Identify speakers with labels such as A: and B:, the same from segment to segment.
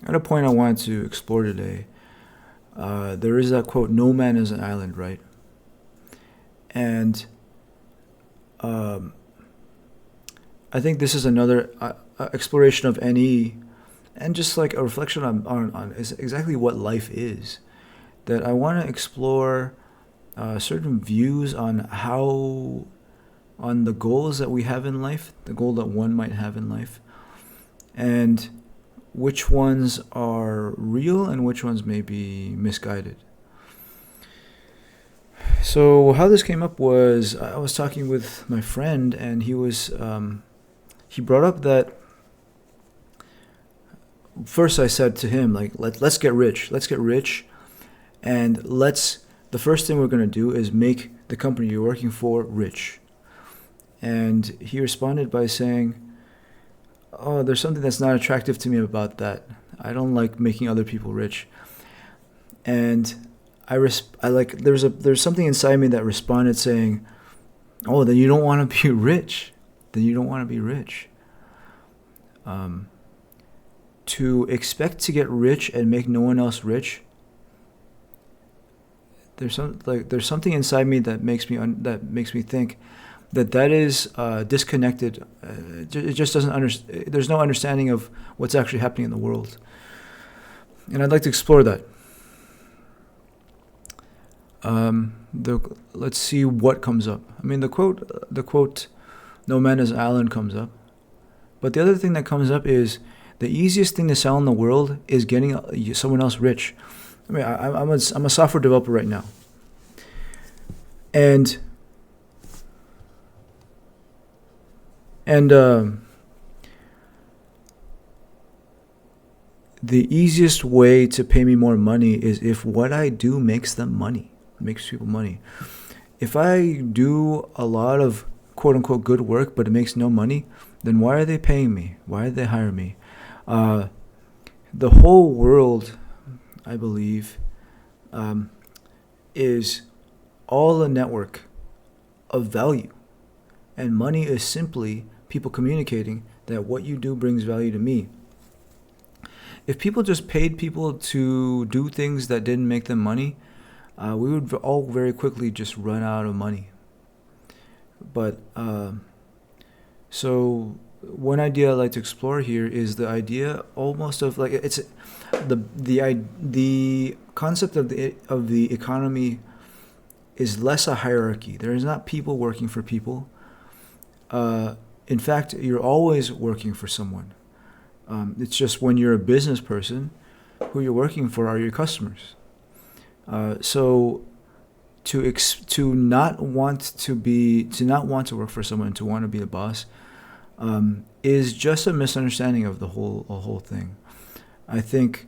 A: At a point I wanted to explore today, there is that quote, "No man is an island," right? And um, I think this is another exploration of NE, and just like a reflection on is exactly what life is. That I want to explore certain views on how, on the goals that we have in life, the goal that one might have in life, and which ones are real and which ones may be misguided. So how this came up was I was talking with my friend, and he brought up that first I said to him, like, let's get rich, and let's the first thing we're gonna do is make the company you're working for rich. And he responded by saying, "Oh, there's something that's not attractive to me about that. I don't like making other people rich." And I like there's something inside me that responded saying, "Oh, then you don't want to be rich. Then you don't want to be rich." To expect to get rich and make no one else rich, there's something inside me that makes me think that is disconnected. It just doesn't there's no understanding of what's actually happening in the world, and I'd like to explore that. Let's see what comes up. I mean, the quote, "No man is an island," comes up, but the other thing that comes up is the easiest thing to sell in the world is getting someone else rich. I mean, I'm a software developer right now, and and the easiest way to pay me more money is if what I do makes them money, makes people money. If I do a lot of quote unquote good work, but it makes no money, then why are they paying me? Why did they hire me? The whole world, I believe, is all a network of value. And money is simply people communicating that what you do brings value to me. If people just paid people to do things that didn't make them money, we would all very quickly just run out of money. But so one idea I'd like to explore here is the idea almost of like it's the concept of the economy is less a hierarchy. There is not people working for people. In fact, you're always working for someone. It's just when you're a business person, who you're working for are your customers. So to not want to work for someone, to want to be the boss, is just a misunderstanding of the whole thing. I think,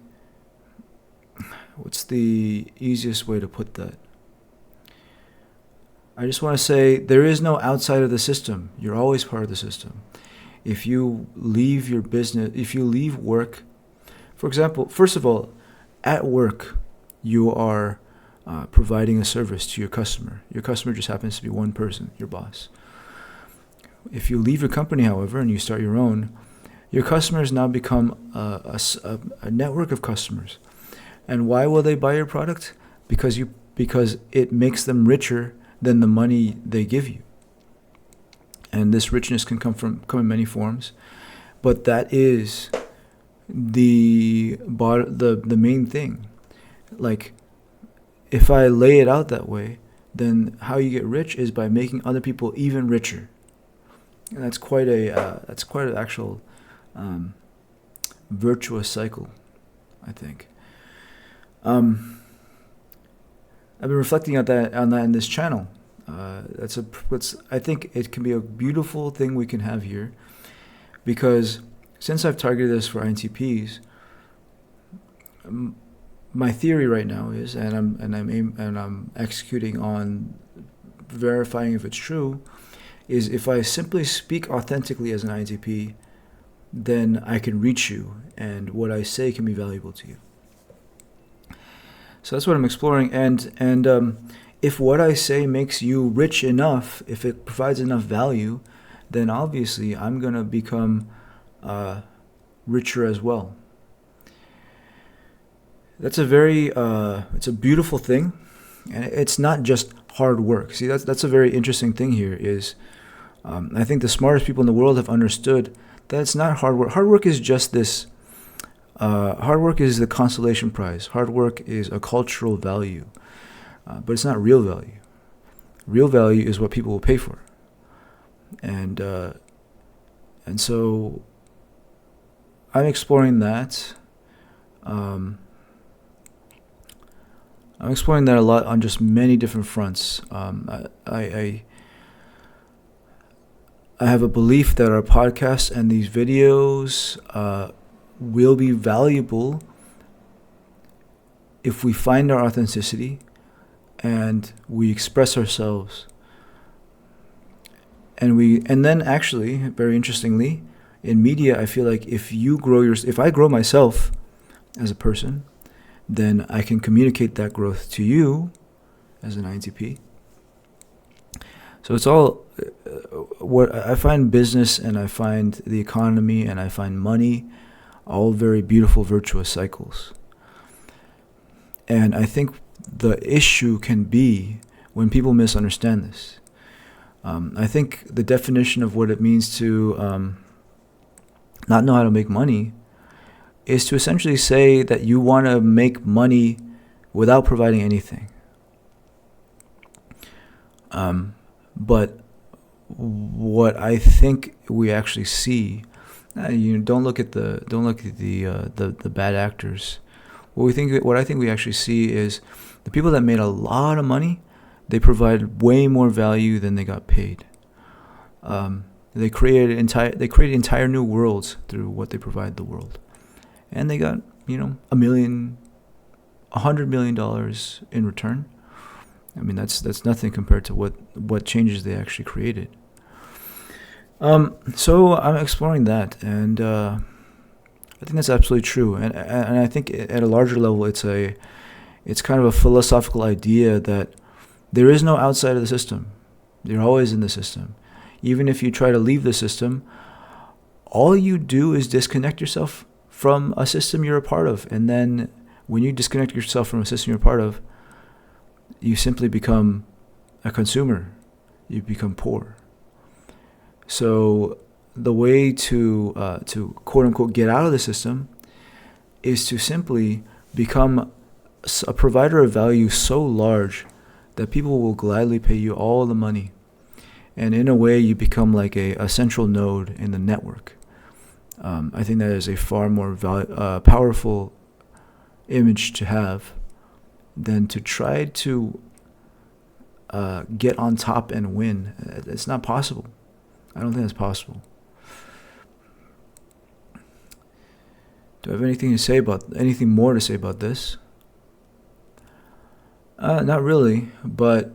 A: what's the easiest way to put that? I just want to say there is no outside of the system. You're always part of the system. If you leave your business, if you leave work, for example, first of all, at work, you are providing a service to your customer. Your customer just happens to be one person, your boss. If you leave your company, however, and you start your own, your customers now become a network of customers. And why will they buy your product? Because it makes them richer than the money they give you. And this richness can come in many forms, but that is the main thing. Like, if I lay it out that way, then how you get rich is by making other people even richer. And that's quite an actual virtuous cycle, I think. I've been reflecting on that in this channel. I think it can be a beautiful thing we can have here, because since I've targeted this for INTPs, my theory right now is, and I'm executing on verifying if it's true, is if I simply speak authentically as an INTP, then I can reach you, and what I say can be valuable to you. So that's what I'm exploring, and if what I say makes you rich enough, if it provides enough value, then obviously I'm gonna become richer as well. That's a very it's a beautiful thing, and it's not just hard work. See, that's a very interesting thing here. Is I think the smartest people in the world have understood that it's not hard work. Hard work is just this. Hard work is the consolation prize. Hard work is a cultural value, but it's not real value. Real value is what people will pay for, and so I'm exploring that. I'm exploring that a lot on just many different fronts. I have a belief that our podcasts and these videos will be valuable if we find our authenticity and we express ourselves. And then actually, very interestingly, in media, I feel like if I grow myself as a person, then I can communicate that growth to you as an INTP. So it's all what I find business, and I find the economy, and I find money, all very beautiful, virtuous cycles. And I think the issue can be when people misunderstand this. I think the definition of what it means to not know how to make money is to essentially say that you want to make money without providing anything. But what I think we actually see, don't look at the bad actors. What I think we actually see is the people that made a lot of money, they provided way more value than they got paid. They created entire new worlds through what they provide the world. And they got, $100 million in return. I mean, that's nothing compared to what changes they actually created. So I'm exploring that, and I think that's absolutely true. And I think at a larger level, it's kind of a philosophical idea that there is no outside of the system. You're always in the system. Even if you try to leave the system, all you do is disconnect yourself from a system you're a part of. And then when you disconnect yourself from a system you're a part of, you simply become a consumer. You become poor. So the way to quote unquote get out of the system is to simply become a provider of value so large that people will gladly pay you all the money. And in a way, you become like a central node in the network. I think that is a far more powerful image to have than to try to get on top and win. It's not possible. I don't think that's possible. Do I have anything more to say about this? Not really, but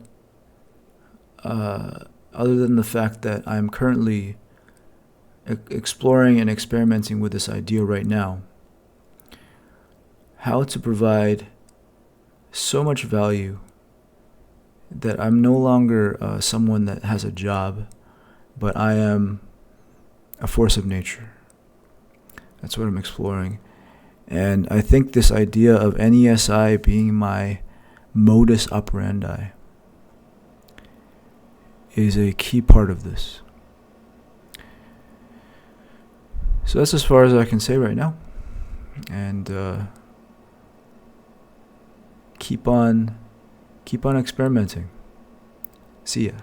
A: other than the fact that I'm currently exploring and experimenting with this idea right now, how to provide so much value that I'm no longer someone that has a job, but I am a force of nature. That's what I'm exploring. And I think this idea of NESI being my modus operandi is a key part of this. So that's as far as I can say right now. And keep on experimenting. See ya.